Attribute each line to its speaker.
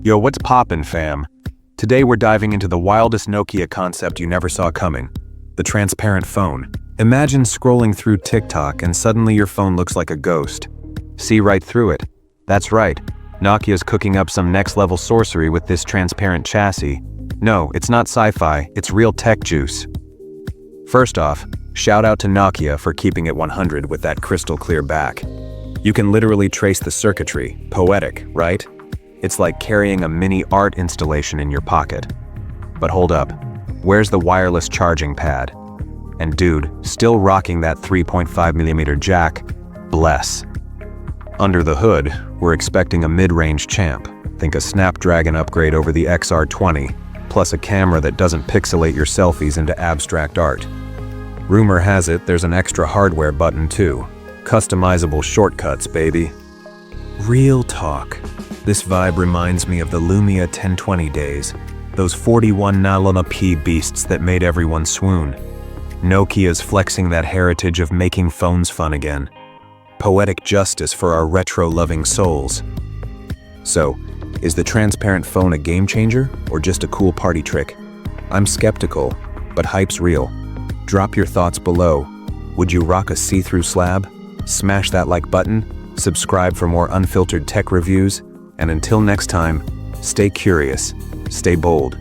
Speaker 1: Yo, what's poppin', fam? Today we're diving into the wildest Nokia concept you never saw coming, the transparent phone. Imagine scrolling through TikTok and suddenly your phone looks like a ghost. See right through it. That's right, Nokia's cooking up some next-level sorcery with this transparent chassis. No, it's not sci-fi, it's real tech juice. First off, shout out to Nokia for keeping it 100 with that crystal clear back. You can literally trace the circuitry. Poetic, right? It's like carrying a mini art installation in your pocket. But hold up, where's the wireless charging pad? And dude, still rocking that 3.5mm jack, bless. Under the hood, we're expecting a mid-range champ. Think a Snapdragon upgrade over the XR20, plus a camera that doesn't pixelate your selfies into abstract art. Rumor has it there's an extra hardware button too. Customizable shortcuts, baby. Real talk. This vibe reminds me of the Lumia 1020 days, those 41 nanometer beasts that made everyone swoon. Nokia's flexing that heritage of making phones fun again. Poetic justice for our retro-loving souls. So, is the transparent phone a game changer or just a cool party trick? I'm skeptical, but hype's real. Drop your thoughts below. Would you rock a see-through slab? Smash that like button, subscribe for more unfiltered tech reviews, and until next time, stay curious, stay bold,